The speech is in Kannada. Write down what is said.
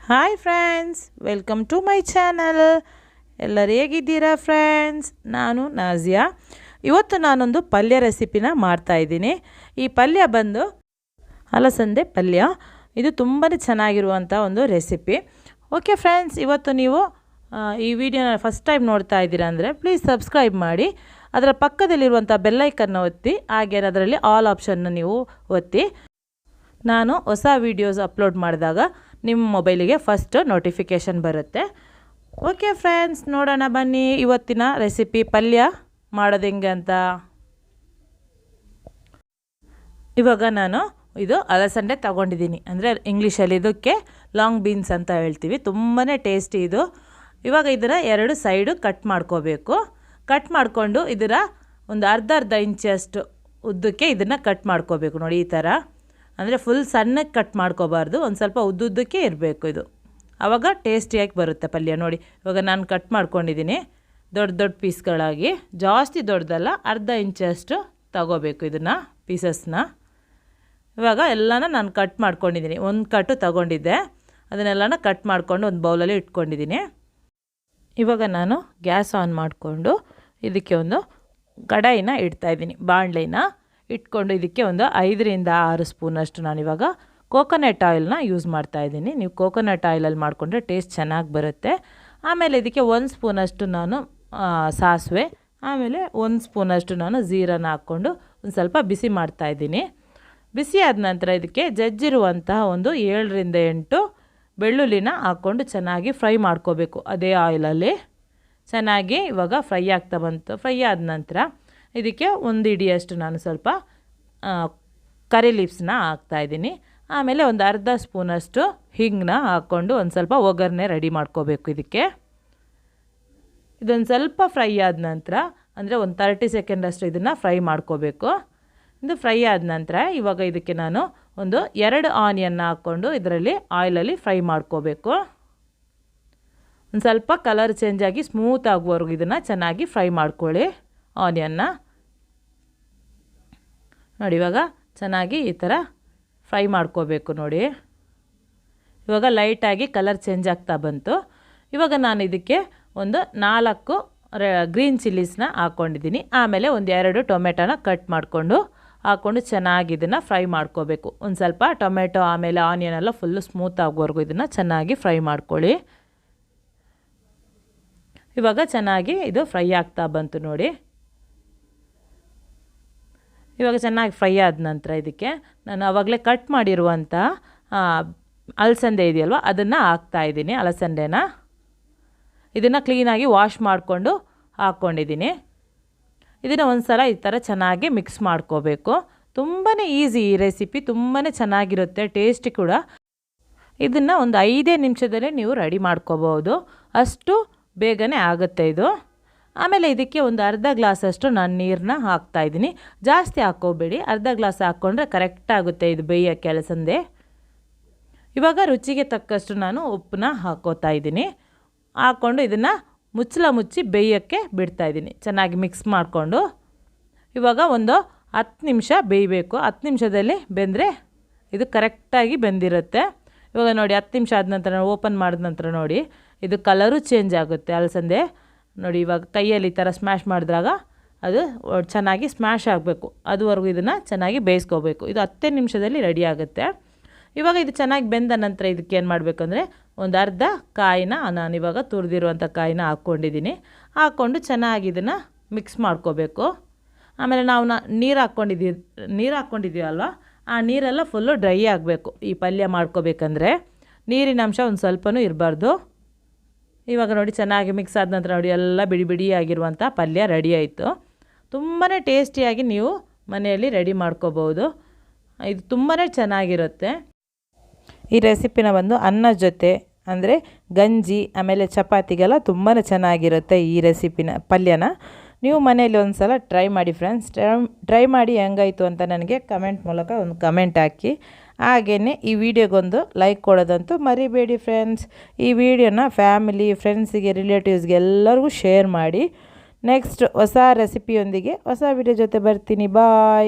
Hi friends, welcome to my channel. ಎಲ್ಲರೂ ಹೇಗಿದ್ದೀರಾ ಫ್ರೆಂಡ್ಸ್? ನಾನು ನಾಜಿಯಾ. ಇವತ್ತು ನಾನೊಂದು ಪಲ್ಯ ರೆಸಿಪಿನ ಮಾಡ್ತಾಯಿದ್ದೀನಿ. ಈ ಪಲ್ಯ ಬಂದು ಅಲಸಂದೆ ಪಲ್ಯ. ಇದು ತುಂಬಾ ಚೆನ್ನಾಗಿರುವಂಥ ಒಂದು ರೆಸಿಪಿ. ಓಕೆ ಫ್ರೆಂಡ್ಸ್, ಇವತ್ತು ನೀವು ಈ ವಿಡಿಯೋನ ಫಸ್ಟ್ ಟೈಮ್ ನೋಡ್ತಾ ಇದ್ದೀರಾ ಅಂದರೆ ಪ್ಲೀಸ್ ಸಬ್ಸ್ಕ್ರೈಬ್ ಮಾಡಿ. ಅದರ ಪಕ್ಕದಲ್ಲಿರುವಂಥ ಬೆಲ್ಲೈಕನ್ನ ಒತ್ತಿ, ಹಾಗೆ ಅದರಲ್ಲಿ ಆಲ್ ಆಪ್ಷನ್ನ ನೀವು ಒತ್ತಿ. ನಾನು ಹೊಸ ವೀಡಿಯೋಸ್ ಅಪ್ಲೋಡ್ ಮಾಡಿದಾಗ ನಿಮ್ಮ ಮೊಬೈಲಿಗೆ ಫಸ್ಟ್ ನೋಟಿಫಿಕೇಷನ್ ಬರುತ್ತೆ. ಓಕೆ ಫ್ರೆಂಡ್ಸ್, ನೋಡೋಣ ಬನ್ನಿ ಇವತ್ತಿನ ರೆಸಿಪಿ ಪಲ್ಯ ಮಾಡೋದು ಹೆಂಗೆ ಅಂತ. ಇವಾಗ ನಾನು ಇದು ಅಲಸಂದೆ ತಗೊಂಡಿದ್ದೀನಿ, ಅಂದರೆ ಇಂಗ್ಲೀಷಲ್ಲಿ ಇದಕ್ಕೆ ಲಾಂಗ್ ಬೀನ್ಸ್ ಅಂತ ಹೇಳ್ತೀವಿ. ತುಂಬಾ ಟೇಸ್ಟಿ ಇದು. ಇವಾಗ ಇದರ 2 ಸೈಡು ಕಟ್ ಮಾಡ್ಕೋಬೇಕು. ಕಟ್ ಮಾಡಿಕೊಂಡು ಇದರ ಒಂದು ಅರ್ಧ ಇಂಚಷ್ಟು ಉದ್ದಕ್ಕೆ ಇದನ್ನು ಕಟ್ ಮಾಡ್ಕೋಬೇಕು. ನೋಡಿ ಈ ಥರ, ಅಂದರೆ ಫುಲ್ ಸಣ್ಣಕ್ಕೆ ಕಟ್ ಮಾಡ್ಕೋಬಾರ್ದು, ಒಂದು ಸ್ವಲ್ಪ ಉದ್ದುದ್ದಕ್ಕೆ ಇರಬೇಕು ಇದು. ಆವಾಗ ಟೇಸ್ಟಿಯಾಗಿ ಬರುತ್ತೆ ಪಲ್ಯ. ನೋಡಿ ಇವಾಗ ನಾನು ಕಟ್ ಮಾಡ್ಕೊಂಡಿದ್ದೀನಿ ದೊಡ್ಡ ದೊಡ್ಡ ಪೀಸ್ಗಳಾಗಿ, ಜಾಸ್ತಿ ದೊಡ್ಡದಲ್ಲ, ಅರ್ಧ ಇಂಚಷ್ಟು ತಗೋಬೇಕು ಇದನ್ನು ಪೀಸಸ್ನ. ಇವಾಗ ಎಲ್ಲನ ನಾನು ಕಟ್ ಮಾಡ್ಕೊಂಡಿದ್ದೀನಿ. ಒಂದು ಕಟ್ಟು ತಗೊಂಡಿದ್ದೆ, ಅದನ್ನೆಲ್ಲನ ಕಟ್ ಮಾಡಿಕೊಂಡು ಒಂದು ಬೌಲಲ್ಲಿ ಇಟ್ಕೊಂಡಿದ್ದೀನಿ. ಇವಾಗ ನಾನು ಗ್ಯಾಸ್ ಆನ್ ಮಾಡಿಕೊಂಡು ಇದಕ್ಕೆ ಒಂದು ಕಡಾಯಿನ ಇಡ್ತಾಯಿದ್ದೀನಿ, ಬಾಣಲೆನ ಇಟ್ಕೊಂಡು ಇದಕ್ಕೆ ಒಂದು 5ರಿಂದ 6 ಸ್ಪೂನಷ್ಟು ನಾನಿವಾಗ ಕೋಕೋನಟ್ ಆಯಿಲ್ನ ಯೂಸ್ ಮಾಡ್ತಾಯಿದ್ದೀನಿ. ನೀವು ಕೋಕೋನಟ್ ಆಯಿಲಲ್ಲಿ ಮಾಡಿಕೊಂಡ್ರೆ ಟೇಸ್ಟ್ ಚೆನ್ನಾಗಿ ಬರುತ್ತೆ. ಆಮೇಲೆ ಇದಕ್ಕೆ 1 ಸ್ಪೂನಷ್ಟು ನಾನು ಸಾಸಿವೆ, ಆಮೇಲೆ 1 ಸ್ಪೂನಷ್ಟು ನಾನು ಜೀರನ ಹಾಕ್ಕೊಂಡು ಒಂದು ಸ್ವಲ್ಪ ಬಿಸಿ ಮಾಡ್ತಾಯಿದ್ದೀನಿ. ಬಿಸಿ ಆದ ನಂತರ ಇದಕ್ಕೆ ಜಜ್ಜಿರುವಂತಹ ಒಂದು 7ರಿಂದ 8 ಬೆಳ್ಳುಳ್ಳಿನ ಹಾಕ್ಕೊಂಡು ಚೆನ್ನಾಗಿ ಫ್ರೈ ಮಾಡ್ಕೋಬೇಕು. ಅದೇ ಆಯಿಲಲ್ಲಿ ಚೆನ್ನಾಗಿ ಇವಾಗ ಫ್ರೈ ಆಗ್ತಾ ಬಂತು. ಫ್ರೈ ಆದ ನಂತರ ಇದಕ್ಕೆ 1 ಹಿಡಿಯಷ್ಟು ನಾನು ಸ್ವಲ್ಪ ಕರಿ ಲೀವ್ಸ್ನ ಹಾಕ್ತಾಯಿದ್ದೀನಿ. ಆಮೇಲೆ ಒಂದು ಅರ್ಧ ಸ್ಪೂನಷ್ಟು ಹಿಂಗನ್ನ ಹಾಕ್ಕೊಂಡು ಒಂದು ಸ್ವಲ್ಪ ಒಗ್ಗರಣೆ ರೆಡಿ ಮಾಡ್ಕೋಬೇಕು. ಇದೊಂದು ಸ್ವಲ್ಪ ಫ್ರೈ ಆದ ನಂತರ, ಅಂದರೆ ಒಂದು 30 ಸೆಕೆಂಡಷ್ಟು ಇದನ್ನು ಫ್ರೈ ಮಾಡ್ಕೋಬೇಕು. ಇದು ಫ್ರೈ ಆದ ನಂತರ ಇವಾಗ ಇದಕ್ಕೆ ನಾನು ಒಂದು 2 ಆನಿಯನ್ನ ಹಾಕ್ಕೊಂಡು ಇದರಲ್ಲಿ ಆಯಿಲಲ್ಲಿ ಫ್ರೈ ಮಾಡ್ಕೋಬೇಕು. ಒಂದು ಸ್ವಲ್ಪ ಕಲರ್ ಚೇಂಜ್ ಆಗಿ ಸ್ಮೂತ್ ಆಗುವವರೆಗೂ ಇದನ್ನು ಚೆನ್ನಾಗಿ ಫ್ರೈ ಮಾಡ್ಕೊಳ್ಳಿ ಆನಿಯನ್ನ. ನೋಡಿ ಇವಾಗ ಚೆನ್ನಾಗಿ ಈ ಥರ ಫ್ರೈ ಮಾಡ್ಕೋಬೇಕು. ನೋಡಿ ಇವಾಗ ಲೈಟಾಗಿ ಕಲರ್ ಚೇಂಜ್ ಆಗ್ತಾ ಬಂತು. ಇವಾಗ ನಾನು ಇದಕ್ಕೆ ಒಂದು 4 ಗ್ರೀನ್ ಚಿಲ್ಲೀಸ್ನ ಹಾಕ್ಕೊಂಡಿದ್ದೀನಿ. ಆಮೇಲೆ ಒಂದು 2 ಟೊಮೆಟೊನ ಕಟ್ ಮಾಡಿಕೊಂಡು ಹಾಕ್ಕೊಂಡು ಚೆನ್ನಾಗಿ ಇದನ್ನು ಫ್ರೈ ಮಾಡ್ಕೋಬೇಕು. ಒಂದು ಸ್ವಲ್ಪ ಟೊಮೆಟೊ ಆಮೇಲೆ ಆನಿಯನ್ ಎಲ್ಲ ಫುಲ್ಲು ಸ್ಮೂತ್ ಆಗೋವರೆಗೂ ಇದನ್ನು ಚೆನ್ನಾಗಿ ಫ್ರೈ ಮಾಡ್ಕೊಳ್ಳಿ. ಇವಾಗ ಚೆನ್ನಾಗಿ ಇದು ಫ್ರೈ ಆಗ್ತಾ ಬಂತು. ನೋಡಿ ಇವಾಗ ಚೆನ್ನಾಗಿ ಫ್ರೈ ಆದ ನಂತರ ಇದಕ್ಕೆ ನಾನು ಆವಾಗಲೇ ಕಟ್ ಮಾಡಿರುವಂಥ ಅಲಸಂದೆ ಇದೆಯಲ್ವ, ಅದನ್ನು ಹಾಕ್ತಾಯಿದ್ದೀನಿ. ಅಲಸಂದೆನ ಇದನ್ನು ಕ್ಲೀನಾಗಿ ವಾಶ್ ಮಾಡಿಕೊಂಡು ಹಾಕ್ಕೊಂಡಿದ್ದೀನಿ. ಇದನ್ನು ಒಂದು ಸಲ ಈ ಥರ ಚೆನ್ನಾಗಿ ಮಿಕ್ಸ್ ಮಾಡ್ಕೋಬೇಕು. ತುಂಬಾ ಈಸಿ ಈ ರೆಸಿಪಿ, ತುಂಬಾ ಚೆನ್ನಾಗಿರುತ್ತೆ, ಟೇಸ್ಟಿ ಕೂಡ. ಇದನ್ನು ಒಂದು 5 ನಿಮಿಷದಲ್ಲೇ ನೀವು ರೆಡಿ ಮಾಡ್ಕೋಬೋದು, ಅಷ್ಟು ಬೇಗನೆ ಆಗುತ್ತೆ ಇದು. ಆಮೇಲೆ ಇದಕ್ಕೆ ಒಂದು ಅರ್ಧ ಗ್ಲಾಸಷ್ಟು ನಾನು ನೀರನ್ನ ಹಾಕ್ತಾಯಿದ್ದೀನಿ. ಜಾಸ್ತಿ ಹಾಕ್ಕೋಬೇಡಿ, ಅರ್ಧ ಗ್ಲಾಸ್ ಹಾಕ್ಕೊಂಡ್ರೆ ಕರೆಕ್ಟ್ ಆಗುತ್ತೆ ಇದು ಬೇಯೋಕ್ಕೆ ಅಲಸಂದೆ. ಇವಾಗ ರುಚಿಗೆ ತಕ್ಕಷ್ಟು ನಾನು ಉಪ್ಪನ್ನ ಹಾಕ್ಕೋತಾ ಇದ್ದೀನಿ. ಹಾಕ್ಕೊಂಡು ಇದನ್ನು ಮುಚ್ಚಿ ಬೇಯೋಕ್ಕೆ ಬಿಡ್ತಾಯಿದ್ದೀನಿ. ಚೆನ್ನಾಗಿ ಮಿಕ್ಸ್ ಮಾಡಿಕೊಂಡು ಇವಾಗ ಒಂದು 10 ನಿಮಿಷ ಬೇಯಬೇಕು. 10 ನಿಮಿಷದಲ್ಲಿ ಬೆಂದರೆ ಇದು ಕರೆಕ್ಟಾಗಿ ಬೆಂದಿರುತ್ತೆ. ಇವಾಗ ನೋಡಿ 10 ನಿಮಿಷ ಆದ ನಂತರ ಓಪನ್ ಮಾಡಿದ ನಂತರ ನೋಡಿ ಇದು ಕಲರು ಚೇಂಜ್ ಆಗುತ್ತೆ ಅಲಸಂದೆ. ನೋಡಿ ಇವಾಗ ಕೈಯಲ್ಲಿ ಈ ಥರ ಸ್ಮ್ಯಾಶ್ ಮಾಡಿದಾಗ ಅದು ಚೆನ್ನಾಗಿ ಸ್ಮ್ಯಾಶ್ ಆಗಬೇಕು. ಅದುವರೆಗೂ ಇದನ್ನು ಚೆನ್ನಾಗಿ ಬೇಯಿಸ್ಕೋಬೇಕು. ಇದು 10 ನಿಮಿಷದಲ್ಲಿ ರೆಡಿ ಆಗುತ್ತೆ. ಇವಾಗ ಇದು ಚೆನ್ನಾಗಿ ಬೆಂದ ನಂತರ ಇದಕ್ಕೆ ಏನು ಮಾಡಬೇಕಂದ್ರೆ ಒಂದು ಅರ್ಧ ಕಾಯಿನ ನಾನಿವಾಗ ತುರಿದಿರುವಂಥ ಕಾಯಿನ ಹಾಕ್ಕೊಂಡಿದ್ದೀನಿ. ಹಾಕ್ಕೊಂಡು ಚೆನ್ನಾಗಿ ಇದನ್ನು ಮಿಕ್ಸ್ ಮಾಡ್ಕೋಬೇಕು. ಆಮೇಲೆ ನಾವು ನೀರು ಹಾಕ್ಕೊಂಡಿದ್ದೀವಲ್ವ, ಆ ನೀರೆಲ್ಲ ಫುಲ್ಲು ಡ್ರೈ ಆಗಬೇಕು. ಈ ಪಲ್ಯ ಮಾಡ್ಕೋಬೇಕಂದ್ರೆ ನೀರಿನ ಅಂಶ ಒಂದು ಸ್ವಲ್ಪನೂ ಇರಬಾರ್ದು. ಇವಾಗ ನೋಡಿ ಚೆನ್ನಾಗಿ ಮಿಕ್ಸ್ ಆದ ನಂತರ ನೋಡಿ ಎಲ್ಲ ಬಿಡಿ ಬಿಡಿಯಾಗಿರುವಂಥ ಪಲ್ಯ ರೆಡಿ ಆಯಿತು. ತುಂಬಾ ಟೇಸ್ಟಿಯಾಗಿ ನೀವು ಮನೆಯಲ್ಲಿ ರೆಡಿ ಮಾಡ್ಕೋಬೋದು. ಇದು ತುಂಬಾ ಚೆನ್ನಾಗಿರುತ್ತೆ. ಈ ರೆಸಿಪಿನ ಬಂದು ಅನ್ನ ಜೊತೆ, ಅಂದರೆ ಗಂಜಿ ಆಮೇಲೆ ಚಪಾತಿಗೆಲ್ಲ ತುಂಬಾ ಚೆನ್ನಾಗಿರುತ್ತೆ. ಈ ರೆಸಿಪಿನ ಪಲ್ಯನ ನೀವು ಮನೆಯಲ್ಲಿ ಒಂದು ಸಲ ಟ್ರೈ ಮಾಡಿ ಫ್ರೆಂಡ್ಸ್. ಟ್ರೈ ಮಾಡಿ ಹೆಂಗಾಯಿತು ಅಂತ ನನಗೆ ಕಮೆಂಟ್ ಮೂಲಕ ಒಂದು ಕಮೆಂಟ್ ಹಾಕಿ. ಹಾಗೆಯೇ ಈ ವಿಡಿಯೋಗೊಂದು ಲೈಕ್ ಕೊಡೋದಂತೂ ಮರಿಬೇಡಿ ಫ್ರೆಂಡ್ಸ್. ಈ ವಿಡಿಯೋನ ಫ್ಯಾಮಿಲಿ, ಫ್ರೆಂಡ್ಸಿಗೆ, ರಿಲೇಟಿವ್ಸ್ಗೆ ಎಲ್ಲರಿಗೂ ಶೇರ್ ಮಾಡಿ. ನೆಕ್ಸ್ಟ್ ಹೊಸ ರೆಸಿಪಿಯೊಂದಿಗೆ ಹೊಸ ವಿಡಿಯೋ ಜೊತೆ ಬರ್ತೀನಿ. ಬಾಯ್.